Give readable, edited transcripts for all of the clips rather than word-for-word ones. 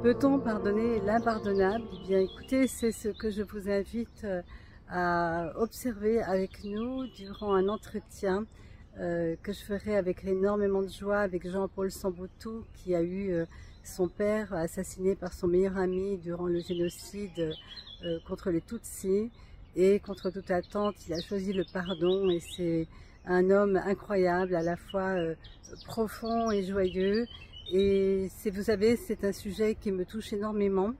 Peut-on pardonner l'impardonnable? Eh bien, écoutez, c'est ce que je vous invite à observer avec nous durant un entretien que je ferai avec énormément de joie avec Jean-Paul Samboutou, qui a eu son père assassiné par son meilleur ami durant le génocide contre les Tutsis. Et contre toute attente, il a choisi le pardon, et c'est un homme incroyable, à la fois profond et joyeux. Et vous savez, c'est un sujet qui me touche énormément.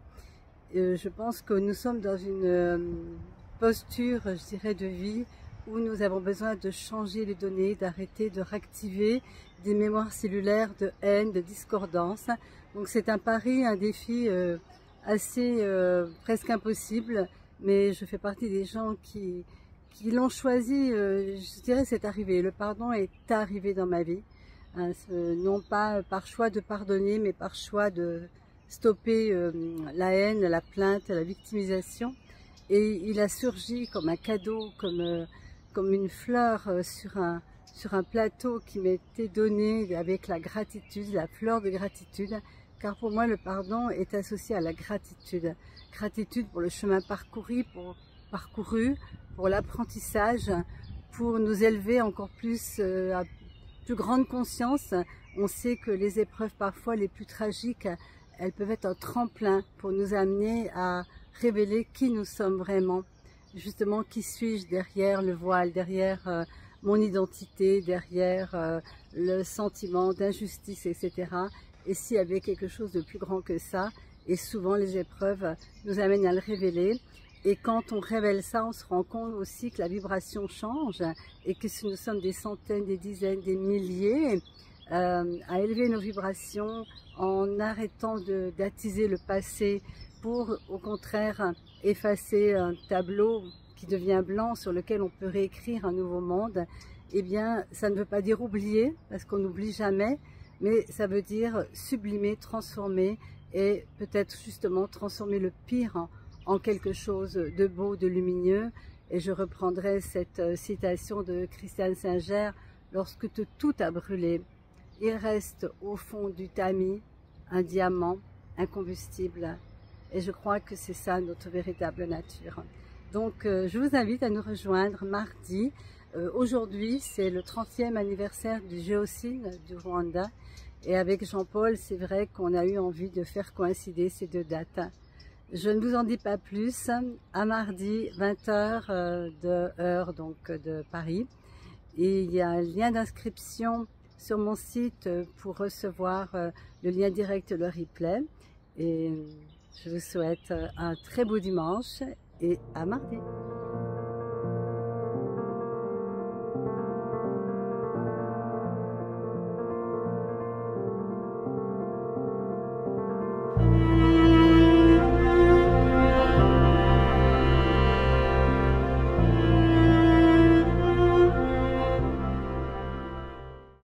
Je pense que nous sommes dans une posture, je dirais, de vie où nous avons besoin de changer les données, d'arrêter de réactiver des mémoires cellulaires de haine, de discordance. Donc c'est un pari, un défi assez presque impossible, mais je fais partie des gens qui l'ont choisi. Je dirais, c'est arrivé. Le pardon est arrivé dans ma vie. Non pas par choix de pardonner, mais par choix de stopper la haine, la plainte, la victimisation. Et il a surgi comme un cadeau, comme une fleur sur un plateau qui m'était donné avec la gratitude, la fleur de gratitude. Car pour moi, le pardon est associé à la gratitude. Gratitude pour le chemin parcouru, pour l'apprentissage, pour nous élever encore plus à plus grande conscience. On sait que les épreuves parfois les plus tragiques, elles peuvent être un tremplin pour nous amener à révéler qui nous sommes vraiment. Justement, qui suis-je derrière le voile, derrière mon identité, derrière le sentiment d'injustice, etc. Et s'il y avait quelque chose de plus grand que ça, et souvent les épreuves nous amènent à le révéler. Et quand on révèle ça, on se rend compte aussi que la vibration change et que si nous sommes des centaines, des dizaines, des milliers à élever nos vibrations en arrêtant d'attiser le passé pour au contraire effacer un tableau qui devient blanc sur lequel on peut réécrire un nouveau monde, eh bien ça ne veut pas dire oublier, parce qu'on n'oublie jamais, mais ça veut dire sublimer, transformer et peut-être justement transformer le pire en quelque chose de beau, de lumineux. Et je reprendrai cette citation de Christiane Singer: lorsque tout a brûlé, il reste au fond du tamis un diamant incombustible. Et je crois que c'est ça notre véritable nature. Donc je vous invite à nous rejoindre mardi. Aujourd'hui, c'est le 30e anniversaire du génocide du Rwanda. Et avec Jean-Paul, c'est vrai qu'on a eu envie de faire coïncider ces deux dates. Je ne vous en dis pas plus. À mardi, 20 h de heure donc de Paris. Et il y a un lien d'inscription sur mon site pour recevoir le lien direct, le replay. Et je vous souhaite un très beau dimanche et à mardi.